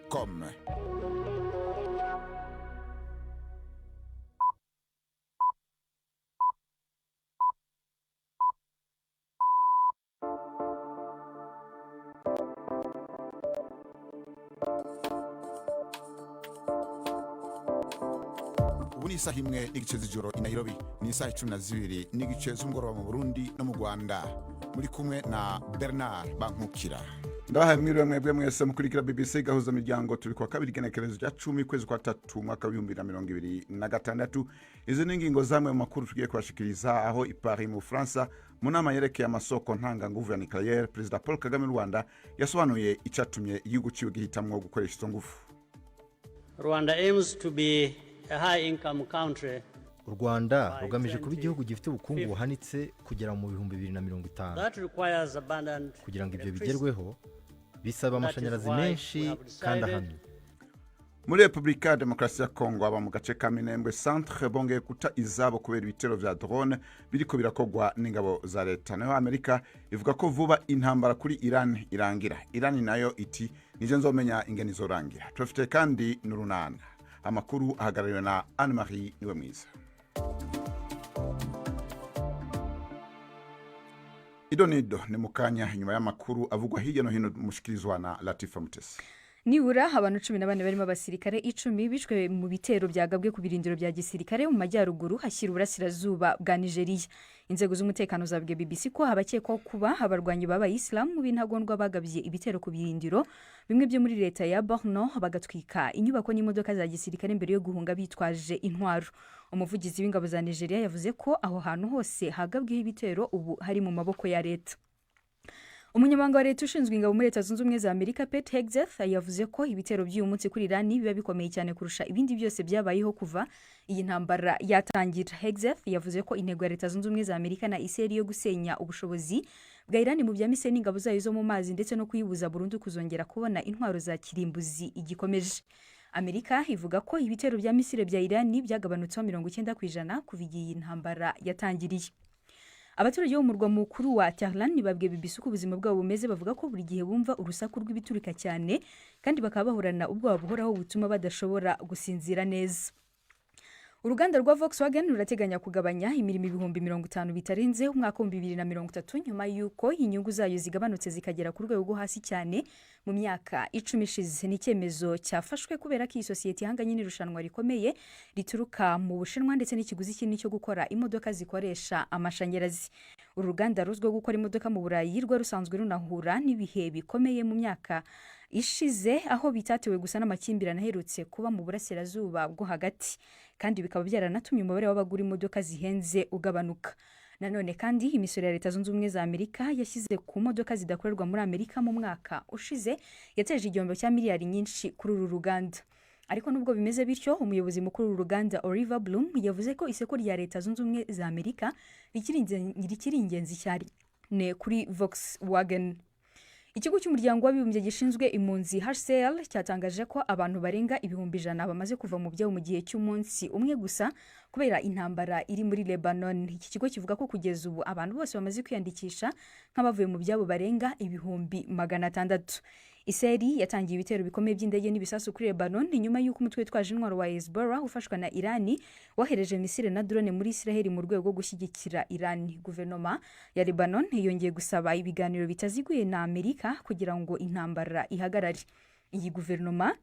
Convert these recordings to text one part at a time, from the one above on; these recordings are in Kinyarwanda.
comme. Ubu ni isaha imwe n'igice z'ijoro i Nairobi, ni isaha 12 n'igice z'umugoroba mu Burundi no mu Rwanda. Muri kumwe na Bernard Bankukira. Ndabahaye mwiriwe mwebwe mwese mukurikira BBC gahuza miryango, turi kwa kabiri genekerezo rya 10 kwezi kwa 3 mwaka wa 2026. Izi ni ingingo zamwe mu makuru tugiye kubashikiriza. Aho i Paris mu France mu nama yerekeye amasoko ntanga nguvu ya nucleaire, Perezida Paul Kagame w'u Rwanda yasobanuye icatumye igihugu ciwe gihitamwo gukoresha izo nguvu. Rwanda aims to be a high income country. U Rwanda rugamije kuba igihugu gifite ubukungu buhanitse kugera mu 2050. Kugira ngo ibyo bigerweho bisaba amashanyarazi menshi kandi ahamye. Muri Republika ya Demokarasi ya Kongo aba mu gace ka Minembwe Centre bongeye kuta izabo kubera ibitero vya drone biriko birakogwa n'ingabo za leta. Nayo Amerika ivuga ko vuba intambara kuri Iran irangira. Iran nayo iti nije nzomenya ingene izorangira. Turafite kandi n'urunana. Amakuru ahagarariwe na Anne-Marie Niwemwiza. Idonido ni mukanya inyuma y'amakuru avugwa hirya no hino mushikirizwa na Latifa Mutesi. Nibura abantu 14 barimo abasirikare 10 bishwe mu bitero byagabwe ku birindiro bya gisirikare mu majyaruguru hashyira uburasirazuba bwa Nigeria. Inzego z'umutekano zabwiye BBC ko habakekwa kuba abarwanyi b'Abayisilamu b'intagondwa bagabye ibitero ku birindiro bimwe byo muri leta ya Borno, bagatwika inyubako n'imodoka za gisirikare mbere yo guhunga bitwaje intwaro. Umuvugizi w'ingabo za Nigeria yavuze ko aho hantu hose hagabweho ibitero ubu hari mu maboko ya leta. Umunyamabanga wa leta ushinzwe ingabo muri Leta Zunze Ubumwe za Amerika Pete Hegseth yavuze ko ibitero by'uyu munsi kuri Iran biba bikomeye cyane kurusha ibindi byose byabayeho kuva iyi ntambara yatangira. Hegseth yavuze ko intego ya Leta Zunze Ubumwe za Amerika na Israel yo gusenya ubushobozi bwa Iran mu bya misile n'ingabo zayo zo mu mazi ndetse no kuyibuza burundu kuzongera kubona intwaro za kirimbuzi igikomeje. Amerika ivuga ko ibitero bya misile bya Iran byagabanutseho 90% kuva iyi ntambara yatangiriye. Abaturage bo mu murwa mukuru wa Tehran babwiye BBC ko ubuzima bwabo bumeze, bavuga ko buri gihe bumva urusaku rw'ibiturika cyane kandi bakaba bahorana ubwoba buhoraho butuma badashobora gusinzira neza. Uruganda rwa Volkswagen rurateganya kugabanya imirimo 50,000 bitarenze umwaka wa 2030 nyuma yuko inyungu zayo zigabanutse zikagera ku rwego rwo hasi cyane mu myaka 10 ishize. Ni icyemezo cyafashwe kubera ko iyi sosiyete ihanganye n'irushanwa rikomeye rituruka mu Bushinwa ndetse n'ikiguzi kinini cyo gukora imodoka zikoresha amashanyarazi. Uru ruganda ruzwiho gukora imodoka mu Burayi rwa rusanzwe runahura n'ibihe bikomeye mu myaka ishize, aho bitatewe gusa n'amakimbirane aherutse kuba mu burasirazuba bwo hagati, kandi bikaba byaranatumye umubare w'abagura imodoka zihenze ugabanuka. Nanone kandi imisoro ya Leta Zunze Ubumwe za Amerika yashyize ku modoka zidakorerwa muri Amerika mu mwaka ushize yateje igihombo cya miliyari nyinshi kuri uru ruganda. Ariko nubwo bimeze bityo, umuyobozi mukuru w'uru ruganda Oliver Bloom yavuze ko isoko rya Leta Zunze Ubumwe za Amerika rikiri ingenzi cyane kuri Volkswagen. Ikigo cy'umuryango w'abibumbye gishinzwe impunzi HCR cyatangaje ko abantu barenga 100,000 bamaze kuva mu byabo mu gihe cy'umunsi umwe gusa kubera intambara iri muri Lebanon. Iki kigo kivuga ko kugeza ubu abantu bose bamaze kwiyandikisha nk'abavuye mu byabo barenga 600,000. Israeli yatangiye ibitero bikomeye by'indege n'ibisasu kuri Lebanon nyuma y'uko umutwe witwaje intwaro wa Hezbollah ufashwa na Iran wahereje misile na drone muri Israel mu rwego rwo gushyigikira Iran. Guverinoma ya Lebanon yongeye gusaba ibiganiro bitaziguye na Amerika kugira ngo intambara ihagarare. Iyi guverinoma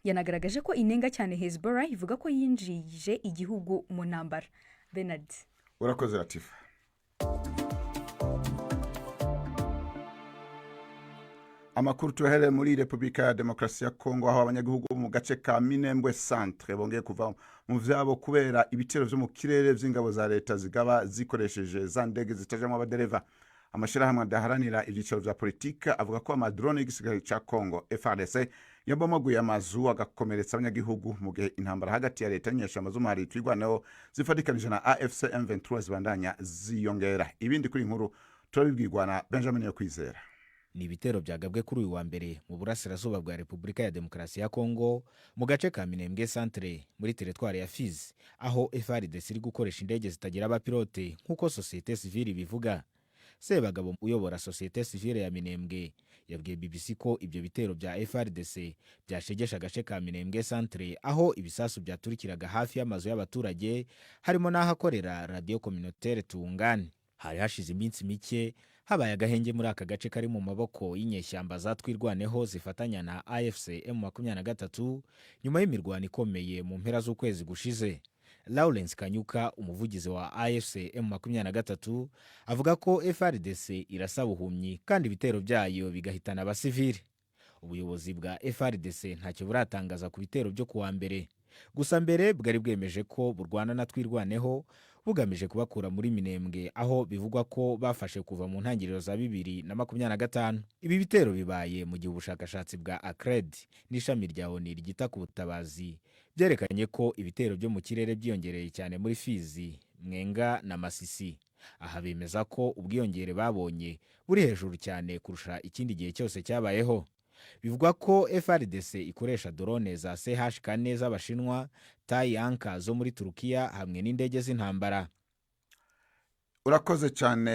yanagaragaje ko inenga cyane Hezbollah, ivuga ko yinjije igihugu mu ntambara. Bernard, urakoze Latifa. Amakuru tuhere muri Republika ya Demokarasi ya Kongo, aho abanyagihugu mu gace ka Minembwe Centre bongeye kuva mu vyabo kubera ibitero vyo mu kirere vy'ingabo za leta zigaba zikoresheje za ndege zitajamwo abadereva. Amashirahamwe adaharanira ivyiciro vya politika avuga ko amadrone y'igisirikare ca Kongo FARDC yabomaguye amazu agakomeretsa abanyagihugu mu gihe intambara hagati ya leta n'inyeshamba z'umuhari twigwanaho zifatikanije na AFC M23 zibandanya ziyongera. Ibindi kuri inkuru turabibwirwa na Benjamin Yokwizera. Ni ibitero byagabwe kuri uyu wa mbere mu burasirazuba bwa Republika ya Demokarasi ya Kongo mu gace ka Minembwe Centre muri teritwari ya Fizi, aho FARDC iri gukoresha indege zitagira abapilote nk'uko societe civile bivuga. Sebagabo uyobora sosiyete sivile ya Minembwe yabwiye BBC ko ibyo bitero bya FARDC byashegesha agace ka Minembwe Centre aho ibisasu byaturikiraga hafi y'amazu y'abaturage harimo n'ahakorera radio communautaire Tungane. Hari hashize iminsi mike habaye agahenge muri aka gace kari mu maboko y'inyeshyamba zatwirwaneho zifatanya na AFC M23 nyuma y'imirwano ikomeye mu mpera z'ukwezi gushize. Lawrence Kanyuka umuvugizi wa AFC M23 avuga ko FARDC irasaba ubuhumyi kandi ibitero byayo bigahitana abasivili. Ubuyobozi bwa FARDC ntacyo buratangaza ku bitero byo kuwa mbere. Gusa mbere bwari bwemeje ko burwana na twirwaneho bugamije kubakura muri Minembwe aho bivugwa ko bafashe kuva mu ntangiriro za 2025. Ibi bitero bibaye mu gihe ubushakashatsi bwa ACRED n'ishami rya ONU rigita ku butabazi byerekanye ko ibitero byo mu kirere byiyongereye cyane muri Fizi, Mwenga na Masisi. Aha bemeza ko ubwiyongere babonye buri hejuru cyane kurusha ikindi gihe cyose cyabayeho. Bivugwa ko FARDC ikoresha drone za CH-4 z'Abashinwa, Tayanka zo muri Turukiya hamwe n'indege z'intambara. Urakoze cyane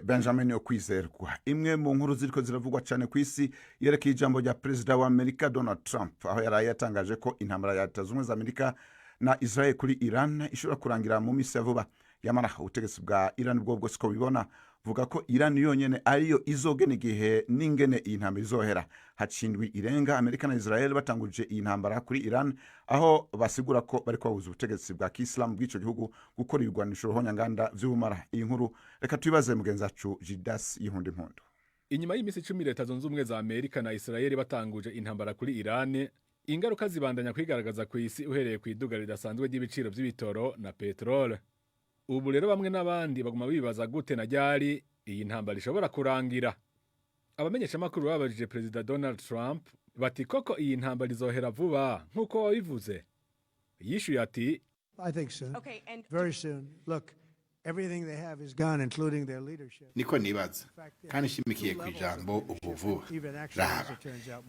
Benjamin Okwizerwa. Imwe mu nkuru ziriko ziravugwa cyane ku isi yerekeye ijambo rya Perezida wa Amerika Donald Trump aho yaraye yatangaje ko intambara ya Leta Zunze Ubumwe za Amerika na Israel kuri Iran ishobora kurangira mu minsi ya vuba. Yamara ubutegetsi bwa Iran bwo bwose ko bibona vuga ko Iran yonyene ariyo izogena igihe n'ingene iyi ntambara izohera. Hacindwi irenga Amerika na Israel batanguje iyi ntambara kuri Iran aho basigura ko bari kwabuza ubutegetsi bwa Islam bw'ico gihugu gukora ibigwanisho ruhonyanganda vy'ubumara. Iyi nkuru reka tubibaze mugenzi wacu Jidas Yihundi Mpundu. Inyuma y'imisi 10 Leta Zunze Ubumwe za Amerika na Israel batanguje intambara kuri Iran, ingaruka zibandanya kwigaragaza ku isi uhereye ku iduga ridasanzwe ry'ibiciro by'ibitoro na petrole. Ubu rero bamwe n'abandi baguma bibaza gute na ryari iyi ntambara ishobora kurangira. Abamenyesha makuru babajije Perezida Donald Trump bati koko iyi ntambara izohera vuba nkuko wabivuze. Yishuye ati I think so. Okay, and very soon. Look, everything they have is gone, including their leadership. Niko nibaza kandi shimikiye ku ijambo ubu vuba. Raba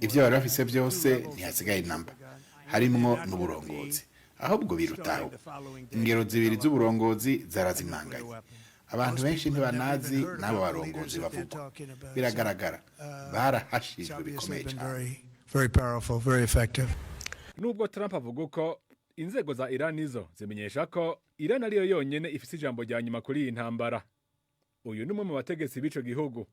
ibyo bari bafise byose ntihasigaye namba, harimwo n'uburongozi. Ahubwo birutaho ingero zibiri z'uburongozi zarazimanganye. Abantu benshi ntibanazi n'abo barongozi bavuga. Biragaragara barahashijwe bikomeye cyane. Very powerful, very effective. Nubwo Trump avuga ko inzego za Iran izo zimenyesha ko Iran ariyo yonyene ifise ijambo rya nyuma kuri iyi ntambara. Uyu numwe mu bategetsi b'ico gihugu.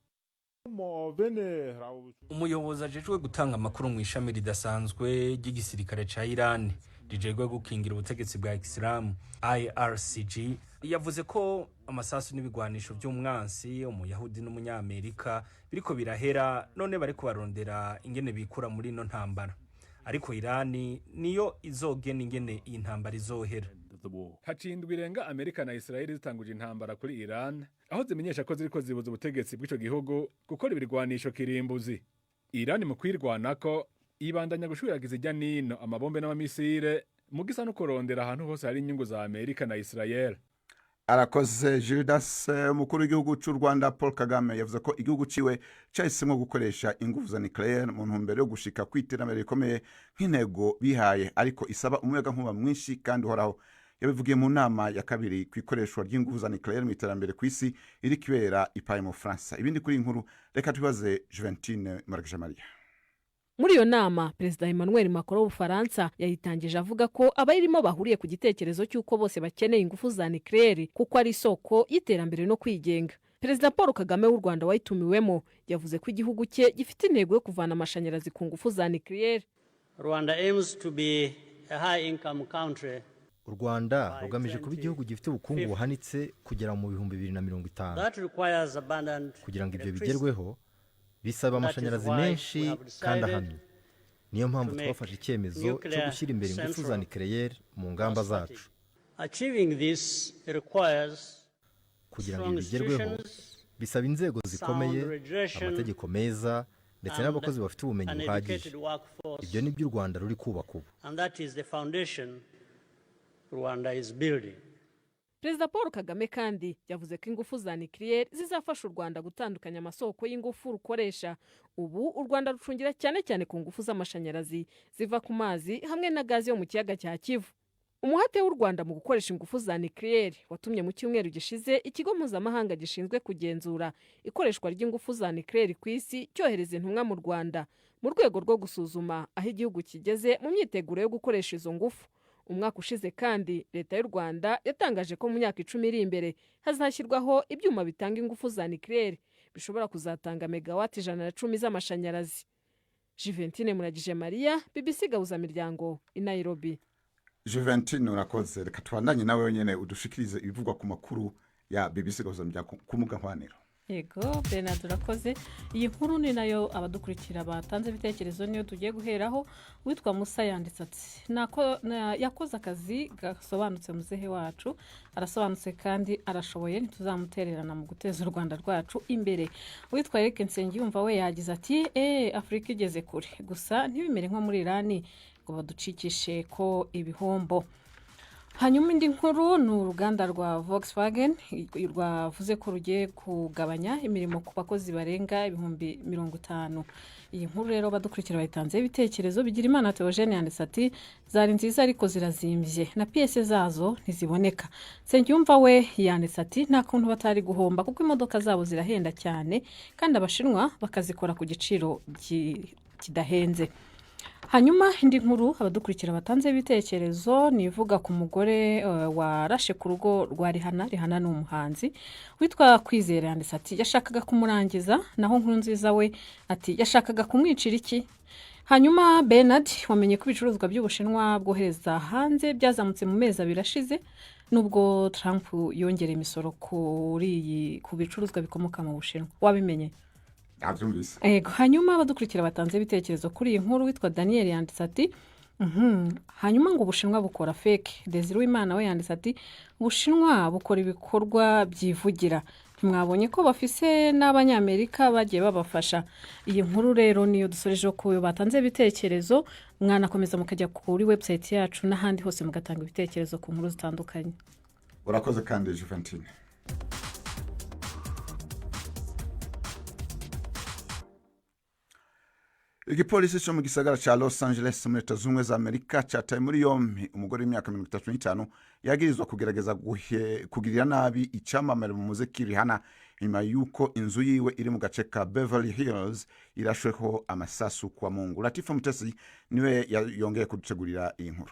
Umuyobozi ajejwe gutanga amakuru mu ishami ridasanzwe ry'igisirikare ca Iran rijejwe gukingira ubutegetsi bwa Islam IRCG yavuze ko amasasu n'ibigwanisho by'umwansi umuyahudi n'umunyamerika biriko birahera none bari kubarondera ingene bikura muri no ntambara, ariko Iran niyo izogena ingene iyi ntambara izohera. Hacindwi irenga Amerika na Israel zitanguje intambara kuri Iran aho zimenyesha ko ziriko zibuza ubutegetsi bw'ico gihugu gukora ibirwanisho kirimbuzi. Iran mu kwirwanako ibandanya gushwiragiza ijya nino amabombe n'amamisire mu gisa no kurondera ahantu hose hari inyungu za Amerika na Israel. Arakoze Judas. Umukuru w'igihugu cy'u Rwanda Paul Kagame yavuze ko igihugu ciwe cyahisemo gukoresha ingufu za nucleaire mu ntumbero yo gushika kwiterambere rikomeye nk'intego bihaye, ariko isaba umuyaga nkuba mwinshi kandi uhoraho. Yabivugiye mu nama ya kabiri ku ikoreshwa ry'ingufu za nucleaire mu iterambere ku isi iri kibera ipaye mu France. Ibindi kuri inkuru reka tubaze Juventine Maragijamaria. Muri iyo nama Perezida Emmanuel Macron w'Ubufaransa yayitangije avuga ko abayirimo bahuriye ku gitekerezo cy'uko bose bakeneye ingufu za nucleaire kuko ari isoko y'iterambere no kwigenga. Perezida Paul Kagame w'u Rwanda wayitumiwemo yavuze ko igihugu cye gifite intego yo kuvana amashanyarazi ku ngufu za nucleaire. Rwanda aims to be a high income country. U Rwanda rugamije kuba igihugu gifite ubukungu buhanitse kugera mu 2050. Kugira ngo ibyo bigerweho bisaba amashanyarazi menshi kandi ahamye. Niyo mpamvu twafashe icyemezo cyo gushyira imbere ingufu za nucleaire mu ngamba zacu. Kugira ngo bigerweho bisaba inzego zikomeye, amategeko meza ndetse n'abakozi bafite ubumenyi buhagije. Ibyo ni byo u Rwanda ruri kubaka ubu. Perezida Paul Kagame kandi yavuze ko ingufu za nucleaire zizafasha u Rwanda gutandukanya amasoko y'ingufu rukoresha. Ubu u Rwanda rucungira cyane cyane ku ngufu z'amashanyarazi ziva ku mazi hamwe na gazi yo mu kiyaga cya Kivu. umuhate w'u Rwanda mu gukoresha ingufu za nucleaire watumye mu cyumweru gishize ikigo mpuzamahanga gishinzwe kugenzura ikoreshwa ry'ingufu za nucleaire ku isi cyohereza intumwa mu Rwanda mu rwego rwo gusuzuma aho igihugu kigeze mu myiteguro yo gukoresha izo ngufu. Umwaka ushize kandi leta y'u Rwanda yatangaje ko mu myaka 10 iri imbere hazashyirwaho ibyuma bitanga ingufu za nucleaire bishobora kuzatanga megawati 110 z'amashanyarazi. Juventine Muragije Maria, BBC Gahuzamiryango i Nairobi. Juventine urakoze, reka tubandanye nawe wenyene udushikirize ibivugwa ku makuru ya BBC Gahuzamiryango ku mugahwaniro. Yego Bernard urakoze. Iyi nkuru ni nayo abadukurikira batanze ibitekerezo niyo tugiye guheraho. Witwa Musa yanditse ati yakoze akazi gasobanutse muzehe wacu, arasobanutse kandi arashoboye, ntituzamutererana mu guteza u Rwanda rwacu imbere. Witwa Eric Nsengiyumva we yagize ati Afrika igeze kure, gusa ntibimere nko muri Irani ngo baducikishe ko ibihombo. Hanyuma indi nkuru ni uruganda rwa Volkswagen rwavuze ko rugiye kugabanya imirimo ku bakozi barenga 50,000. Iyi nkuru rero badukurikira bayitanze ibitekerezo. Bigirimana Theogene yanditse ati zari nziza ariko zirazimbye na pièce zazo ntiziboneka. Nsengiyumva we yanditse ati nta kuntu batari guhomba kuko imodoka zabo zirahenda cyane kandi abashinwa bakazikora ku giciro kidahenze. Hanyuma indi nkuru abadukurikira batanze ibitekerezo nivuga ku mugore warashe ku rugo rwa Rihana. Rihana ni umuhanzi witwa Kwizera yanditse ati yashakaga kumurangiza, naho nkuru nziza we ati yashakaga kumwicira iki. Hanyuma Bernard wamenye ko ibicuruzwa by'Ubushinwa bwohereza hanze byazamutse mu mezi 2 ashize nubwo Trump yongereye imisoro ku bicuruzwa bikomoka mu Bushinwa. Wabimenye? Ego, hanyuma abadukurikira batanze ibitekerezo kuri iyi nkuru. Witwa Daniel yanditse ati hanyuma ngo Ubushinwa bukora fake. Desire Imana we yanditse ati Ubushinwa bukora ibikorwa byivugira, ntimwabonye ko bafise n'Abanyamerika bagiye babafasha. Iyi nkuru rero niyo dusoreje ko batanze ibitekerezo. Mwanakomeza mukajya kuri website yacu n'ahandi hose mugatanga ibitekerezo ku nkuru zitandukanye. Urakoze kandi Juventine. Igipolisi cyo mu gisagara ca Los Angeles muri Leta Zunze za Amerika cyataye muri yombi umugore w'imyaka 35 yagirizwa kugerageza kugirira nabi icamamare mu muziki Rihanna nyuma yuko inzu yiwe iri mu gace ka Beverly Hills irashweho amasasu kwa Mungu. Latifa Mutesi niwe yongeye kudutegurira iyi nkuru.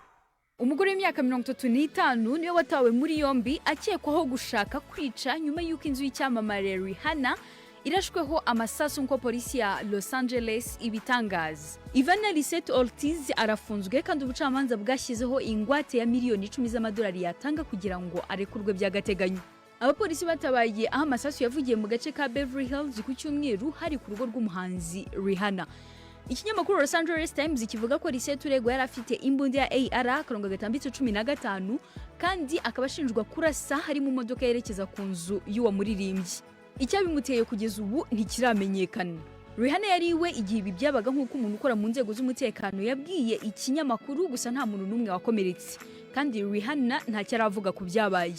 Umugore w'imyaka 35 niwe watawe muri yombi akekwaho gushaka kwica nyuma yuko inzu y'icyamamare Rihanna irashweho amasasu nko polisi ya Los Angeles ibitangaza. Ivana Lisette Ortiz arafunzwe kandi ubucamanza bwashyizeho ingwate ya miliyoni 10 z'amadolari yatanga kugira ngo arekurwe by'agateganyo. Abapolisi batabaye aho amasasu yavugiye mu gace ka Beverly Hills ku cyumweru hari ku rugo rw'umuhanzi Rihanna. Ikinyamakuru Los Angeles Times kivuga ko Lisette uregwa yari afite imbunda ya AR-15 kandi akaba ashinjwa kurasa hari mu modoka yerekeza ku nzu y'uwo muririmbyi. Icyabimuteye kugeza ubu ntikiramenyekana. Rihanna yariwe igihe ibi byabaga nk'uko umuntu ukora mu nzego z'umutekano yabwiye ikinyamakuru, gusa nta muntu n'umwe wakomeretse kandi Rihanna ntacyo aravuga ku byabaye.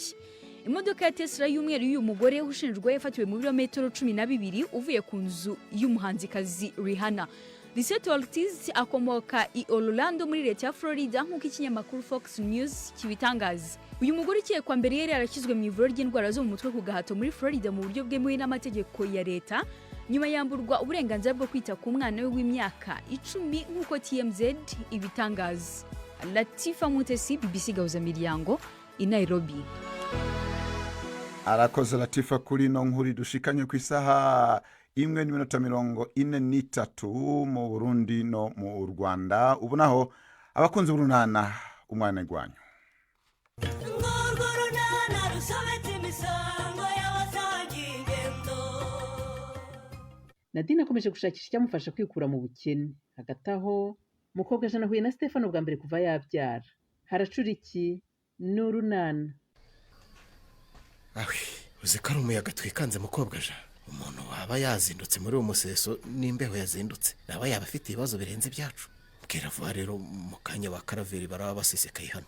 Imodoka ya Tesla y'umweru y'uyu mugore ushinjwa yafatiwe mu birometero 12 uvuye ku nzu y'umuhanzikazi Rihanna. Lisette Ortiz akomoka i Orlando muri leta ya Florida nk'uko ikinyamakuru Fox News kibitangaza. Uyu mugore ukekwa mbere yari yarashyizwe mu ivuriro ry'indwara zo mu mutwe ku gahato muri Florida mu buryo bwemewe n'amategeko ya leta, nyuma yamburwa uburenganzira bwo kwita ku mwana we w'imyaka 10 nk'uko TMZ ibitangaza. Latifa Mutesi, BBC Gahuzamiryango i Nairobi. Arakoze Latifa kuri no nkuru dushikanye ku isaha 1:43 mu Burundi no mu Rwanda. Ubu naho abakunzi b'urunana umwana igwanyu. Nadine akomeje gushakisha icyamufasha kwikura mu bukene. Hagati aho mukobwa Jana huye na Stefano bwa mbere kuva yabyara. Haracura iki n'urunana. Uzi ko ari umuyaga twikanze mukobwa Jana. Umuntu waba yazindutse muri uwo museso n'imbeho yazindutse naba yaba afite ibibazo birenze byacu. Bwira vuba rero mu kanya ba Karaveri baraba basesekaye hano.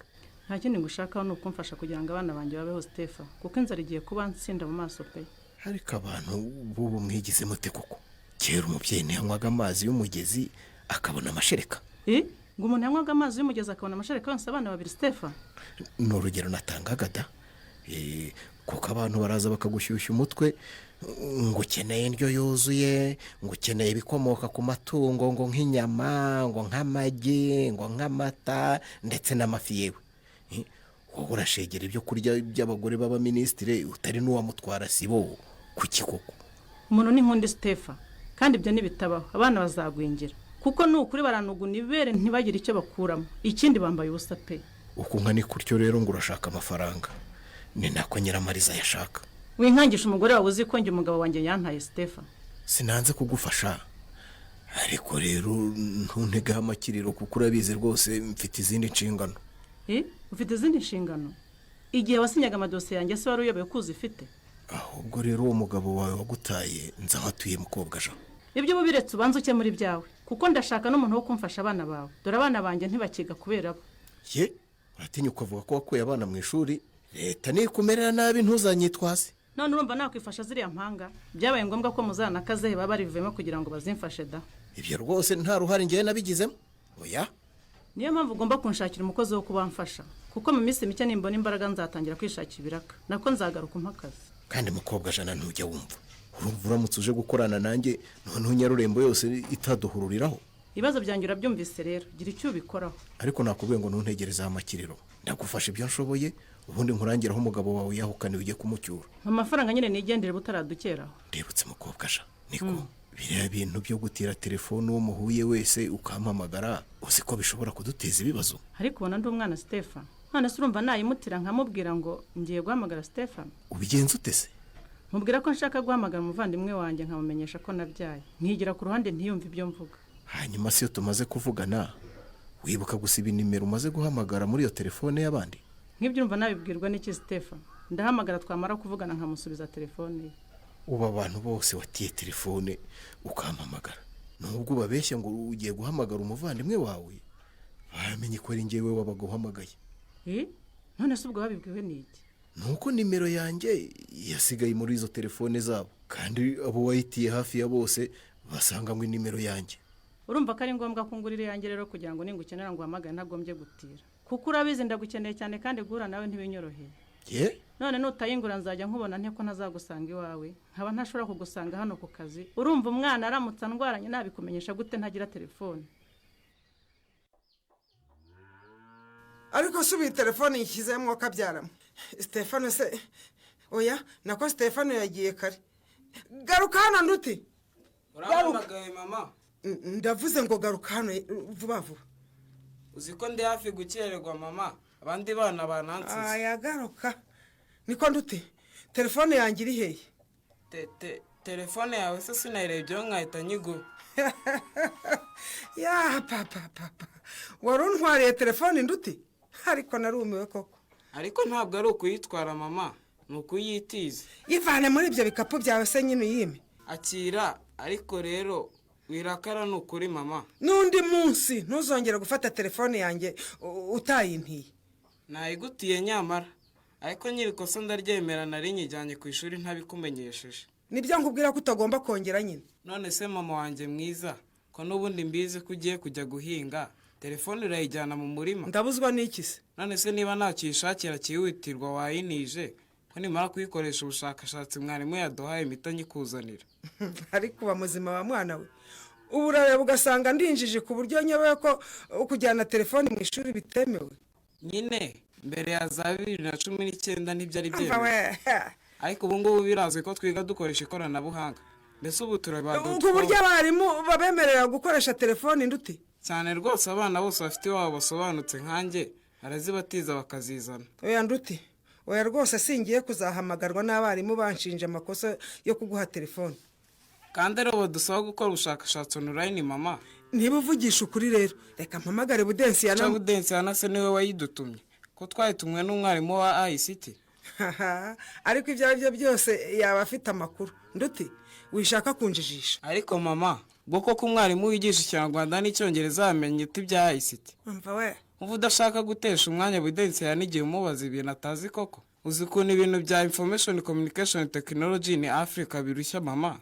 Nta kindi ngushaka no kumfasha kugira ngo abana banjye babeho Stefa, kuko inzara igiye kuba nsinda mu maso pe. Ariko abantu bubu mwigize mute kuko kera umubyeyi ntiyanywaga amazi y'umugezi akabona amashereka. ngo umuntu yanywaga amazi y'umugezi akabona amashereka yonsa abana babiri Stefa. ni urugero natangaga da kuko abantu baraza bakagushyushya umutwe ngo ukeneye indyo yuzuye ngo ukeneye ibikomoka ku matungo ngo nk'inyama ngo nk'amagi ngo nk'amata ndetse n'amafi yewe wowe urashegera ibyo kurya by'abagore b'abaminisitiri utari n'uwamutwara sibo kuki koko Umuntu ni nkundi Stefa kandi ibyo nibitabaho abana bazagwingira kuko nukuri baranuguna ibere ntibagire icyo bakuramo ikindi bambaye ubusa pe. uko nka ni kuryo rero ngo urashaka amafaranga ni nako Nyiramariza yashaka. Winkangisha umugore wawe uzi ko njye umugabo wanjye yantaye Stefa. Sinanze kugufasha ariko rero ntuntegaho amakiriro kuko urabizi rwose mfite izindi nshingano. Ufite izindi nshingano? Igihe wasinyaga amadosiye yanjye se wari uyoboye kuzi ifite? Ahubwo rero uwo mugabo wawe wagutaye nzahatuye mukobwa Jean. Ibyo bubiretse ubanze uke muri byawe kuko ndashaka n'umuntu wo kumfasha abana bawe. Dore abana banjye ntibakiga kubera abo. Ye uratinyuka uvuga ko wakuye abana mu ishuri leta nikumerera nabi ntuzanyitwaze. None urumva nakwifasha ziriya mpanga byabaye ngombwa ko muzana akaze baba barivemo kugira ngo bazimfashe da. Ibyo rwose nta ruhare ngiye nabigizemo. Oya niyo mpamvu ugomba kunshakira umukozi wo kubamfasha kuko mu minsi mike nimbona imbaraga nzatangira kwishakira ibiraka nako nzagaruka mpakazi. Kandi mukobwa Jana ntujya wumva urumva uramutse uje gukorana nanjye noneho Nyarurembo yose itaduhururiraho. Ibibazo byanjye urabyumvise rero gira icyo ubikoraho. Ariko nakubwiye ngo ntuntegereze amakiriro ndagufasha ibyo nshoboye ubundi nkurangiraho umugabo wawe yahukaniwe ujye kumucyura. Amafaranga nyine nigendere butaradukeraho. Ndebutse mukobwa Jean niko biriya bintu byo gutira telefone uwo muhuye wese ukampamagara uzi ko bishobora kuduteza ibibazo. Ariko ubona ndi umwana Stefa none se urumva nayimutira nkamubwira ngo ngiye guhamagara Stefa. Ubigenza utese? Mubwira ko nshaka guhamagara umuvandimwe wanjye nkamumenyesha ko nabyaye nkigira ku ruhande ntiyumve ibyo mvuga. Hanyuma se tumaze kuvugana wibuka gusiba nimero umaze guhamagara muri iyo telefone y'abandi. Nk'ibyo urumva nabibwirwa n'iki Stefa? Ndahamagara twamara kuvugana nkamusubiza telefone ye. Uba abantu bose watiye telefone ukampamagara nubwo babeshya ngo ugiye guhamagara umuvandimwe wawe bamenye ko ari njyewe wabaguhamagaye. None se ubwo babibwiwe n'iki? Nuko nimero yanjye yasigaye muri izo telefone zabo kandi abo wayitiye hafi ya bose basanga ngo nimero yanjye. Urumva ko ari ngombwa ko ngurira yanjye rero kugira ngo ningukenera ngo uhamagare ntagombye gutira kuko urabizi ndagukeneye cyane kandi guhura nawe ntibinyoroheye. None nutayingura nzajya nkubona nte ko ntazagusanga iwawe nkaba ntashobora kugusanga hano ku kazi. Urumva umwana aramutse ndwaranye nabikumenyesha gute ntagira telefone? Ariko subi telefone yishyizemo kabyaramo Stefano se oya nako Stefano yagiye kare. Garuka hano nduti. Urahamagaye mama? Ndavuze ngo garuka hano vuba vuba. Uziko ndi hafi gukererwa mama abandi bana banansize. Aya garuka. Niko nduti telefone yanjye iri hehe? Telefone yawe se sinayirebye nkahita nyigura. Ya papa waruntwariye telefone nduti ariko narumiwe koko. Ariko ntabwo ari ukuyitwara mama nukuyitiza. Yivane muri ibyo bikapu byawe se nyine uyime. Akira ariko rero wirakara nukuri mama. Nundi munsi ntuzongera gufata telefone yanjye utayintiye. Nayigutiye nyamara ariko nyirikosa ndaryemera nari nyijyanye ku ishuri ntabikumenyesheje. Nibyo nkubwira ko utagomba kongera nyine. None se mama wanjye mwiza ko nubundi mbize ko ugiye kujya guhinga telefone urayijyana mu murima. Ndabuzwa n'iki se? None se niba ntakishakira kiwitirwa wayinije ko nimara kuyikoresha ubushakashatsi mwarimu yaduhaye imita nyikuzanira. Ariko uba muzima wa mwana we. Ubu urareba ugasanga ndinjije ku buryo nyobewe ko kujyana telefone mu ishuri bitemewe. Nyine mbere ya za 2019 ntibyari byemewe. Ariko ubu ngubu birazwe ko twiga dukoresha ikoranabuhanga. Mbese ubu turabadutwa. Ku buryo abarimu babemerera gukoresha telefone nduti. Cyane rwose abana bose bafite wabo basobanutse nkanjye arazibatiza bakazizana. Oya nduti. Oya rwose singiye kuzahamagarwa n'abarimu banshinje amakosa yo kuguha telefone. Kandi rero dusaba gukora ubushakashatsi online mama. Niba uvugisha ukuri rero reka mpamagare Budensiana. Budensiana se niwe wayidutumye ko twayitumwe n'umwarimu wa ICT. Ariko ibyo ari byo byose yaba afite amakuru nduti wishaka kunjijisha. Ariko mama boko ko umwarimu wigisha Ikinyarwanda n'Icyongereza amenye iti bya ICT. Umva we ubu udashaka gutesha umwanya Budensiana igihe umubaza ibintu atazi koko. Uzi ko ibintu bya information communication technology ni Africa birushya mama.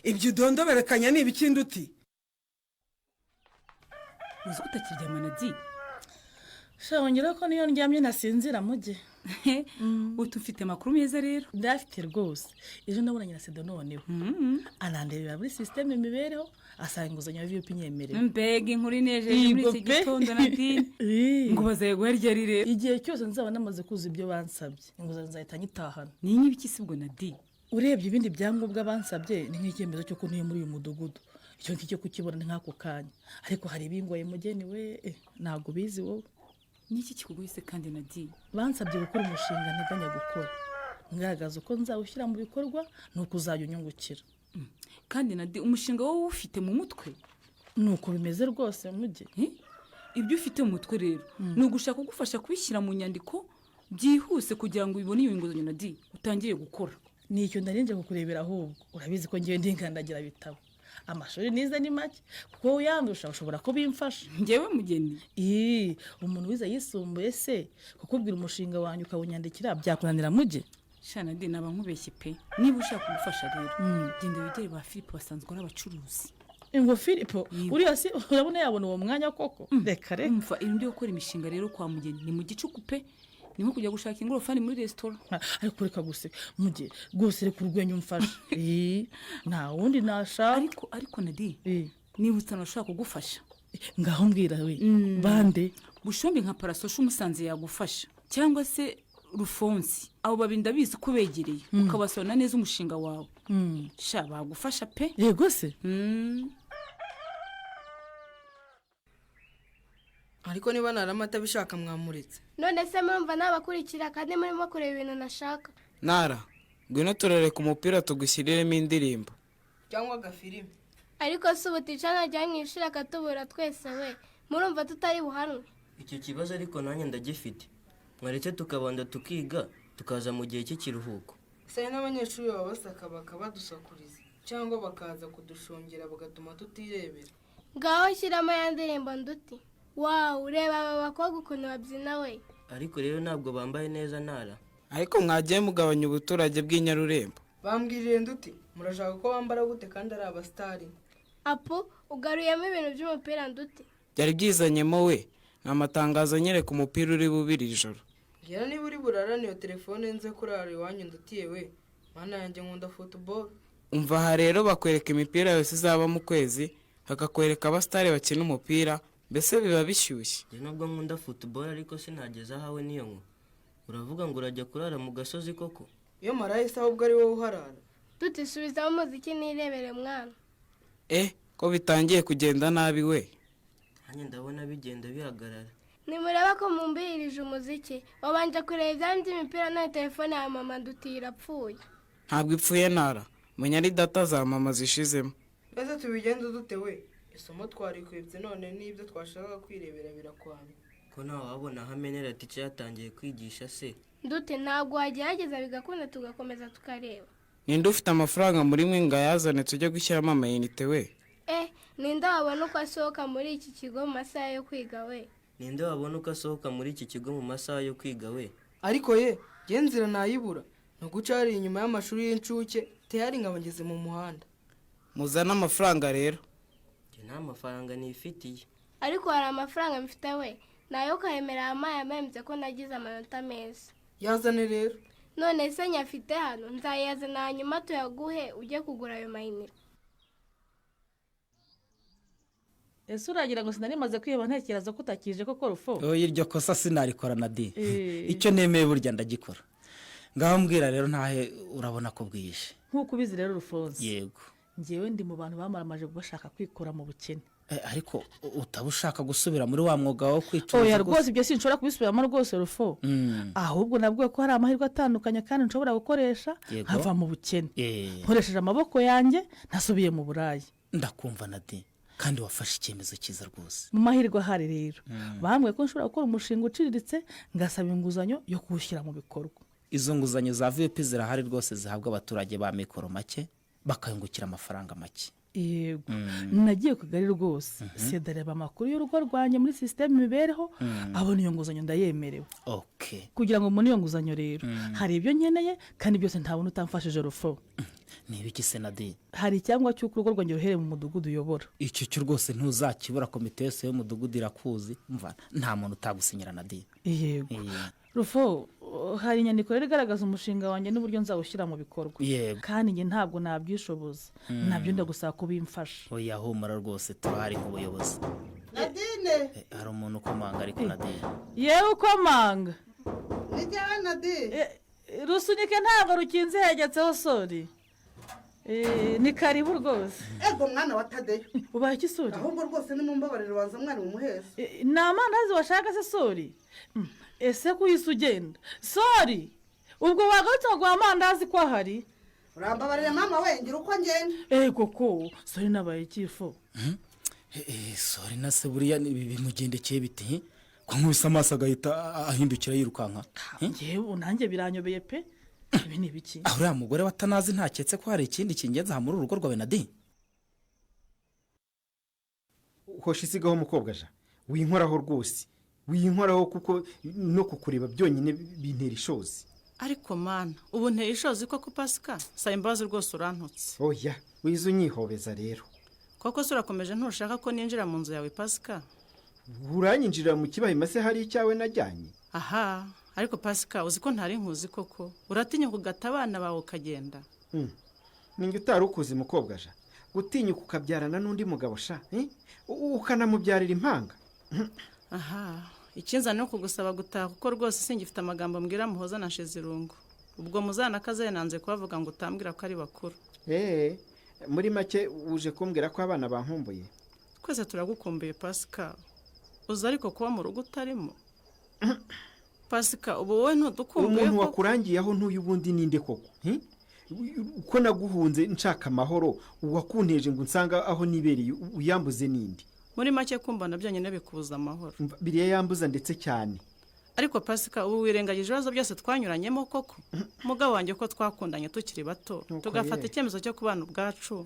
Ibyo udondoberekanya ni ibiki nduti? uzi ko utakiryama Nadi shawongera ko niyo ndyamye nasinzira mujye utu ufite amakuru meza rero ndafite rwose ejo nabonanye na Sedo noneho anandebera muri systeme imibereho asanga inguzanyo ya VP nyemerera mbega inkuru inejeje muri iki gitondo Nadine ngo bazayeguha ryari rero igihe cyose nzaba namaze kuza ibyo bansabye inguzanyo nzahita nyitahana ni nk'ibiki sibwo Nadine urebye ibindi byangombwa bansabye ni nk'icyemezo cyo ko ntuye muri uyu mudugudu icyo ngicyo kukibona ni nk'ako kanya ariko hari ibingoye mugeni we ntabwo bizi wowe niki kikugoyise kandi Nadine bansabye gukora umushinga nteganya gukora ngaragaza uko nzawushyira mu bikorwa nuko uzajya unyungukira kandi Nadine umushinga wowe ufite mu mutwe nuko bimeze rwose mujye ibyo ufite mu mutwe rero ni ugushaka kugufasha kubishyira mu nyandiko byihuse kugira ngo ubibone iyo inguzanyo Nadine utangiye gukora nicyo ndarinje kukurebera ahubwo urabizi ko ngiye ndingandagira bitabo amashuri nize ni make kuko uyandusha ushobora ko bimfasha ngewe mugeni umuntu wize yisumbuye se kukubwira umushinga wanyu ukawunyandikira byakunanira mujye shana ndi naba nkubeshye pe niba ushaka kugufasha rero genda wegere ba Philippe basanzwe ari abacuruzi ngo Philippe uriya si urabona yabona uwo mwanya koko reka reka umva irindi yo gukora imishinga rero kwa mugeni ni mu gicuku pe ni nko kujya gushaka ingorofani muri restaurant ariko reka guse mujye gose reka urwenya umfasha nta wundi nashaka ariko Nadine niba utanashaka kugufasha ngaho mbwira we bande bushombe nka Parasosho umusanze yagufasha cyangwa se Rufonsi abo babinda bizi ko begereye ukabasona neza umushinga wawe sha bagufasha pe yego se ariko niba naramata bishaka mwamuretse none se murumva nabakurikira kandi murimo kureba ibintu nashaka Nara ngwino turareka umupira tugushyiriremo indirimbo cyangwa agafilime ariko se ubutica najya mwishira akatubura twese we murumva tutari buhanwe icyo kibazo ariko nanjye ndagifite mwaretse tukabanza tukiga tukaza mu gihe cy'ikiruhuko se n'abanyeshuri baba basaka bakabadusakuriza cyangwa bakaza kudushongera bagatuma tutirebera ngaho shyiramo ya ndirimbo nduti wawu reba aba bakobwa ukuntu babyina we ariko rero ntabwo bambaye neza Nara ariko mwagiye mugabanya ubuturage bw'inyarurembo bambwirire nduti murashaka ko bambara gute kandi ari abasitari apu ugaruyemo ibintu by'umupira nduti byari byizanyemo we ni amatangazo anyereka umupira uri bubiri ijoro ngira niba uri burarane iyo telefone nze kurara iwanyu ndutiye we mana yanjye nkunda football umva aha rero bakwereka imipira yose izaba mu kwezi bakakwereka abasitari bakina umupira mbese biba bishyushye njye nubwo nkunda football ariko sinageze ahawe niyo nkuru uravuga ngo urajya kurara mu gasozi koko iyo maraye se ahubwo ari wowe uharara tutisubizamo umuziki nirebere mwana ko bitangiye kugenda nabi we nanjye ndabona bigenda bihagarara nimureba ko mumbirije umuziki wabanje kureba ibyandi by'imipira na telefone ya mama nduti irapfuye ntabwo ipfuye Nara menya ari data za mama zishizemo mbese tubigenda dute we isomo twarikwibye none n'ibyo twashakaga kwirebera birakwanya ko nawe wabona aho amenera ati cyatangiye kwigisha se dute ntabwo wagerageza bigakunda tugakomeza tukareba ninde ufite amafaranga muri mwe ngo ayazane tujye gushyiramo amayinite we ninde wabona uko asohoka muri iki kigo mu masaha yo kwiga we ninde wabona uko asohoka muri iki kigo mu masaha yo kwiga we ariko ye genzira nayibura no guca hari inyuma y'amashuri y'incuke tayari ngabangeze mu muhanda muzana amafaranga rero nta mafaranga nifitiye ariko hari amafaranga mfite we nayo ukahemera yamembye ko nagize amanota meza yazane rero none se nyafite hano nzayazana hanyuma tuyaguhe ujye kugura ayo mayinite ese uragira ngo sinari maze kwiheba ntekereza ko utakije koko Rufo iryo kosa sinarikora Nadine icyo nemeye burya ndagikora ngaho mbwira rero ntahe urabona ko bwije nk'uko ubizi rero Rufonsi yego ngewe ndi mu bantu bamaramaje bashaka kwikura mu bukene ariko utaba ushaka gusubira muri wa mwuga wo kwicuruza rwose ibyo sinshobora kubisubiramo rwose Rufo ahubwo nabwiye ko hari amahirwe atandukanye kandi nshobora gukoresha nkava mu bukene nkoresheje amaboko yanjye ntasubiye mu burayi ndakumva Nadine kandi wafashe icyemezo cyiza rwose mu mahirwe ahari rero bambwiye ko nshobora gukora umushinga uciriritse ngasaba inguzanyo yo kuwushyira mu bikorwa izo nguzanyo za VP zirahari rwose zihabwa abaturage ba mikoro make bakayungukira amafaranga make yego nagiye ku kagari rwose seda areba amakuru y'urugo rwanjye muri sisiteme imibereho abona iyo nguzanyo ndayemerewe kugira ngo mbone iyo nguzanyo rero hari ibyo nkeneye kandi byose ntabona utamfashije rufo. ni ibiki se Nadine? hari icyangombwa cy'uko urugo rwanjye ruhereye mu mudugudu uyobora. icyo cyo rwose ntuzakibura, komite yose y'umudugudu irakuzi, mva nta muntu utagusinyira Nadine. yego rufo hari inyandiko rero igaragaza umushinga wanjye n'uburyo nzawushyira mu bikorwa. yego kandi njye ntabwo nabyishoboza, nabyo ndagusaba ko bimfasha. oya humura rwose turahari nk'ubuyobozi. Nadine hari umuntu ukomanga ariko Nadine. yewe ukomanga ni jyewe Nadine. rusunike ntabwo rukinze hegetseho sori. ni karibu rwose. ego mwana wa Tadeyo ubaye iki sori? ahubwo rwose nimumbabarire wanza mwana mumuheza. ni amandazi washaka se sori? ese kuyise ugenda sori ubwo wagarutse ngo amandazi ko ahari? urambabarire mama we ngira uko ngenda. ego ko sori nabaye ikifo. sori na se buriya bimugendekeye bite ko nkubise amaso agahita ahindukira yirukanka? ngewe nanjye biranyobeye pe. ibi ni ibiki? aho uriya mugore watanazi ntaketse ko hari ikindi kingenzi aha muri urugo rwawe Nadine. hosha isigaho umukobwa aja winkoraho rwose winkoraho kuko no kukureba byonyine bintera ishozi. ariko mana ubu nteye ishozi koko Pasika saba imbabazi rwose urantutse. oya wize unyihobeza rero. koko se urakomeje ntushaka ko ninjira mu nzu yawe Pasika? uranyinjirira mu kibahima se hari icyawe najyanye? aha ariko Pasika uzi ko ntari nkuzi koko uratinya kugata abana bawe ukagenda. ninjye utari ukuzi mukobwa aja gutinyuka ukabyarana n'undi mugabo sha ukanamubyarira impanga. aha ikinza no kugusaba gutaha kuko rwose singifite amagambo mbwira muhoza na Shizirungu. ubwo muzanakaze nanze kubavuga ngo utambwira ko ari bakuru. muri make uje kumbwira ko abana bankumbuye? twese turagukumbuye Pasika, uzi ariko kuba mu rugo utarimo. Pasika ubu wowe ntudukumbuye. umuntu wakurangiye aho ntuye ubundi ninde koko? uko naguhunze nshaka amahoro wakunteje ngo nsanga aho nibereye uyambuze nindi? muri make kumbana byonyine bikubuza amahoro. biriya yambuza ndetse cyane. ariko Pasika ubu wirengagije ibibazo byose twanyuranyemo koko. mugabo wanjye ko twakundanye tukiri bato tugafata icyemezo cyo kubana ubwacu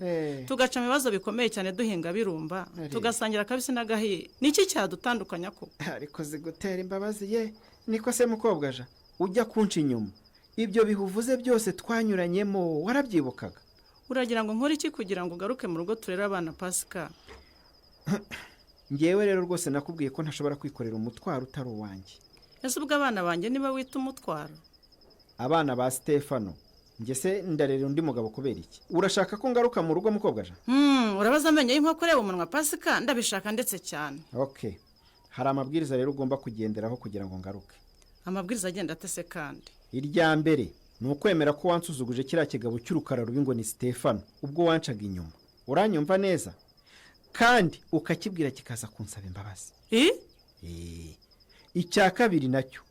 tugaca mu bibazo bikomeye cyane duhinga birumba tugasangira akabisi n'agahiye, niki cyadutandukanya koko? ariko zigutera imbabazi ye niko se mukobwa aja ujya kunca inyuma? ibyo bihuvuze byose twanyuranyemo warabyibukaga? uragira ngo nkore iki kugira ngo ugaruke mu rugo turere abana Pasika? ngewe rero rwose nakubwiye ko ntashobora kwikorera umutwaro utari uwanjye. ese ubwo abana banjye niba wita umutwaro? abana ba Stefano njye se ndarera undi mugabo kubera iki? urashaka ko ngaruka mu rugo mukobwa aja? urabaza amenyo y'inkoko ureba umunwa Pasika ndabishaka ndetse cyane. hari amabwiriza rero ugomba kugenderaho kugira ngo ngaruke. amabwiriza agenda atese kandi? irya mbere ni ukwemera ko wansuzuguje kiriya kigabo cy'urukara rubi ngo ni Stefano ubwo wancaga inyuma. uranyumva neza? kandi ukakibwira kikaza kunsaba imbabazi. icya kabiri nacyo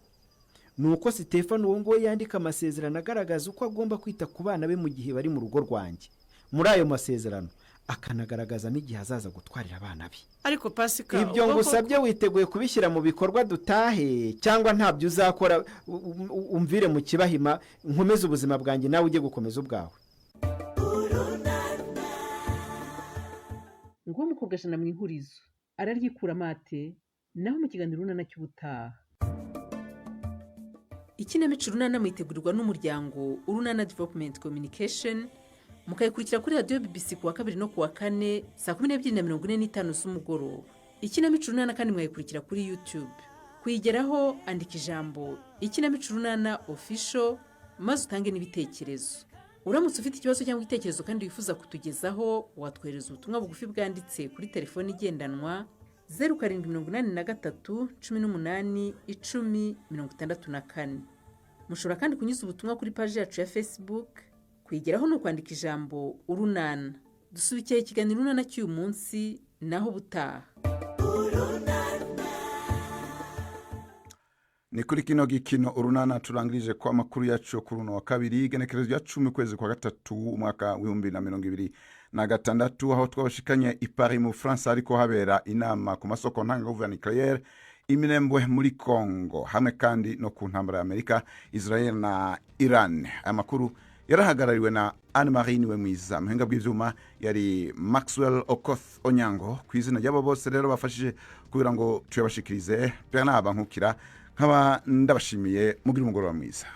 ni uko Stefano uwo nguwo yandika amasezerano agaragaza uko agomba kwita ku bana be mu gihe bari mu rugo rwanjye. muri ayo masezerano akanagaragaza n'igihe azaza gutwarira abana be. ariko Pasika ibyo ngusabye witeguye kubishyira mu bikorwa dutahe cyangwa ntabyo uzakora umvire mu kibahima nkomeze ubuzima bwanjye nawe ujye gukomeza ubwawe. ngo umukobwa ajana mu ihurizo araryikura amate naho mu kiganiro urunana cy'ubutaha. ikinamico urunana mwitegurirwa n'umuryango Urunana Development Communication mukayikurikira kuri radiyo BBC kuwa 2 no kuwa 4 saa 12:45 z'umugoroba. ikinamico urunana kandi mwayikurikira kuri YouTube. kuyigeraho andika ijambo ikinamico urunana official maze utange n'ibitekerezo. uramutse ufite ikibazo cyangwa igitekerezo kandi wifuza kutugezaho watwohereza ubutumwa bugufi bwanditse kuri telefoni igendanwa 0783181064. mushobora kandi kunyuza ubutumwa kuri paji yacu ya Facebook. kwigeraho no kwandika ijambo urunana. dusubikiye ikiganiro urunana cy'uyu munsi naho butaha. ni kuri kino gikino urunana turangirije kwa makuru yacu kuri uno wa kabiri igenekerezo ya 10 kwezi kwa 3 umwaka wa 2026 aho twabashikanye i Paris mu France ariko habera inama ku masoko ntanga nucléaire iminembwe muri Congo hamwe kandi no ku ntambara ya Amerika, Israel na Iran. Amakuru yarahagarariwe na Anne Marie niwe mwiza muhinga bw'ivyuma yari Maxwell Okoth Onyango ku izina ry'abo bose rero bafashije kugira ngo tuyabashikirize Bernard Bankukira nkaba ndabashimiye mugira umugoroba mwiza.